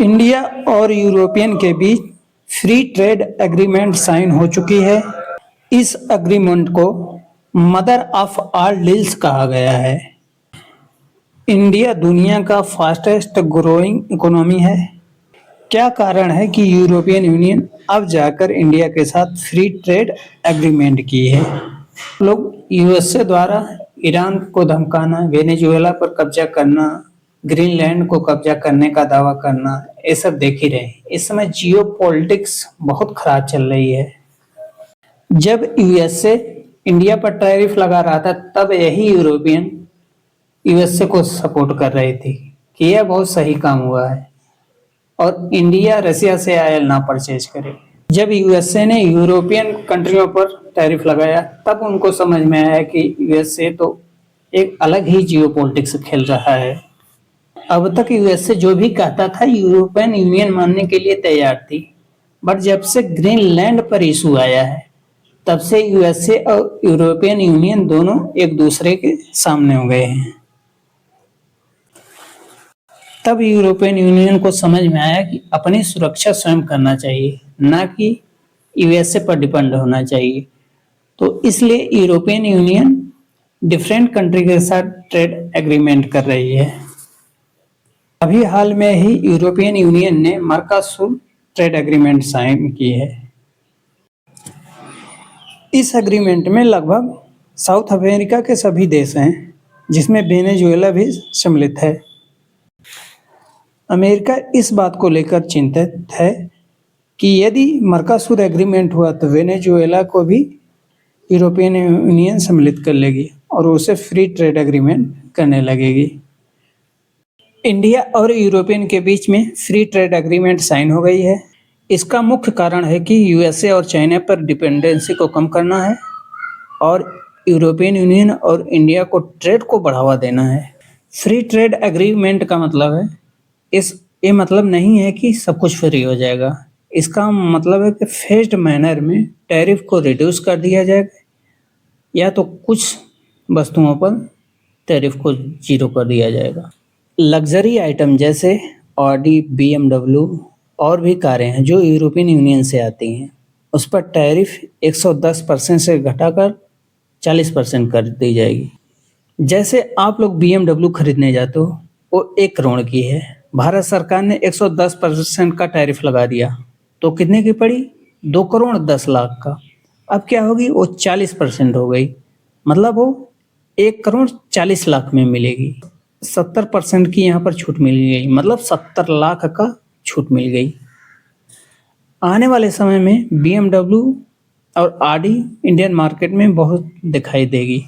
India और European के बीच free trade agreement sign हो चुकी है। इस एग्रीमेंट को मदर ऑफ ऑल डील्स कहा गया है। इंडिया दुनिया का फास्टेस्ट ग्रोइंग इकोनॉमी है। क्या कारण है कि यूरोपियन यूनियन अब जाकर इंडिया के साथ फ्री ट्रेड एग्रीमेंट की है? लोग यूएसए द्वारा ईरान को धमकाना, वेनेजुएला पर कब्जा करना, ग्रीनलैंड को कब्जा करने का दावा करना, ये सब देख ही रहे। इस समय जियो पॉलिटिक्स बहुत खराब चल रही है। जब यूएसए इंडिया पर टैरिफ लगा रहा था, तब यही यूरोपियन यूएसए को सपोर्ट कर रही थी कि यह बहुत सही काम हुआ है और इंडिया रसिया से ऑयल ना परचेज करे। जब यूएसए ने यूरोपियन कंट्रियों पर टैरिफ लगाया, तब उनको समझ में आया कि यूएसए तो एक अलग ही जियो पॉलिटिक्स खेल रहा है। अब तक यूएसए जो भी कहता था यूरोपियन यूनियन मानने के लिए तैयार थी, बट जब से ग्रीनलैंड पर इशू आया है, तब से यूएसए और यूरोपियन यूनियन दोनों एक दूसरे के सामने हो गए हैं। तब यूरोपियन यूनियन को समझ में आया कि अपनी सुरक्षा स्वयं करना चाहिए, ना कि यूएसए पर डिपेंड होना चाहिए। तो इसलिए यूरोपियन यूनियन डिफरेंट कंट्री के साथ ट्रेड एग्रीमेंट कर रही है। अभी हाल में ही यूरोपियन यूनियन ने मर्कासुर ट्रेड एग्रीमेंट साइन की है। इस एग्रीमेंट में लगभग साउथ अमेरिका के सभी देश हैं, जिसमें वेनेजुएला भी सम्मिलित है। अमेरिका इस बात को लेकर चिंतित है कि यदि मर्कासुर एग्रीमेंट हुआ तो वेनेजुएला को भी यूरोपियन यूनियन सम्मिलित कर लेगी और उसे फ्री ट्रेड एग्रीमेंट करने लगेगी। इंडिया और यूरोपियन के बीच में फ्री ट्रेड एग्रीमेंट साइन हो गई है। इसका मुख्य कारण है कि यूएसए और चाइना पर डिपेंडेंसी को कम करना है और यूरोपियन यूनियन और इंडिया को ट्रेड को बढ़ावा देना है। फ्री ट्रेड एग्रीमेंट का मतलब है ये मतलब नहीं है कि सब कुछ फ्री हो जाएगा। इसका मतलब है कि फेज्ड मैनर में टैरिफ को रिड्यूस कर दिया जाएगा या तो कुछ वस्तुओं पर टैरिफ को जीरो कर दिया जाएगा। लग्जरी आइटम जैसे ऑडी, बीएमडब्ल्यू और भी कारें हैं जो यूरोपियन यूनियन से आती हैं, उस पर टैरिफ 110% से घटाकर 40% कर दी जाएगी। जैसे आप लोग बीएमडब्ल्यू खरीदने जाते हो, वो 1 करोड़ की है, भारत सरकार ने 110% का टैरिफ लगा दिया तो कितने की पड़ी? 2 करोड़ 10 लाख का। अब क्या होगी? वो 40% हो गई, मतलब वो 1 करोड़ 40 लाख में मिलेगी। 70% की यहाँ पर छूट मिल गई, मतलब 70 लाख का छूट मिल गई। आने वाले समय में बीएमडब्ल्यू और ऑडी इंडियन मार्केट में बहुत दिखाई देगी।